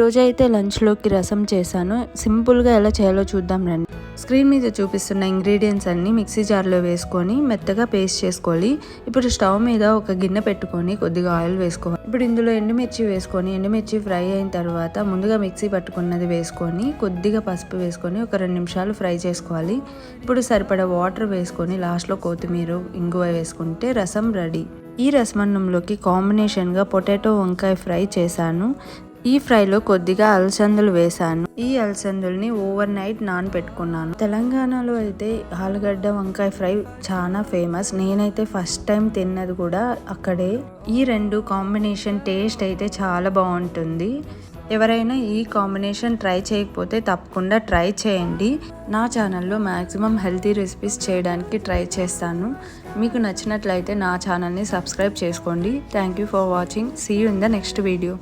రోజైతే లంచ్లోకి రసం చేశాను. సింపుల్గా ఎలా చేయాలో చూద్దాం రండి. స్క్రీన్ మీద చూపిస్తున్న ఇంగ్రీడియంట్స్ అన్ని మిక్సీ జార్లో వేసుకొని మెత్తగా పేస్ట్ చేసుకోవాలి. ఇప్పుడు స్టవ్ మీద ఒక గిన్నె పెట్టుకొని కొద్దిగా ఆయిల్ వేసుకోవాలి. ఇప్పుడు ఇందులో ఎండుమిర్చి వేసుకొని ఎండుమిర్చి ఫ్రై అయిన తర్వాత ముందుగా మిక్సీ పట్టుకున్నది వేసుకొని కొద్దిగా పసుపు వేసుకొని ఒక 2 నిమిషాలు ఫ్రై చేసుకోవాలి. ఇప్పుడు సరిపడా వాటర్ వేసుకొని లాస్ట్లో కొత్తిమీర ఇంగువ వేసుకుంటే రసం రెడీ. ఈ రసమన్నంలోకి కాంబినేషన్గా పొటాటో వంకాయ ఫ్రై చేశాను. ఈ ఫ్రైలో కొద్దిగా అలసందలు వేశాను. ఈ అలసందుల్ని ఓవర్ నైట్ నానబెట్టుకున్నాను. తెలంగాణలో అయితే ఆలుగడ్డ వంకాయ ఫ్రై చాలా ఫేమస్. నేనైతే ఫస్ట్ టైం తిన్నది కూడా అక్కడే. ఈ రెండు కాంబినేషన్ టేస్ట్ అయితే చాలా బాగుంటుంది. ఎవరైనా ఈ కాంబినేషన్ ట్రై చేయకపోతే తప్పకుండా ట్రై చేయండి. నా ఛానల్లో మ్యాక్సిమం హెల్తీ రెసిపీస్ చేయడానికి ట్రై చేస్తాను. మీకు నచ్చినట్లయితే నా ఛానల్ని సబ్స్క్రైబ్ చేసుకోండి. Thank you for watching. See you in the next video.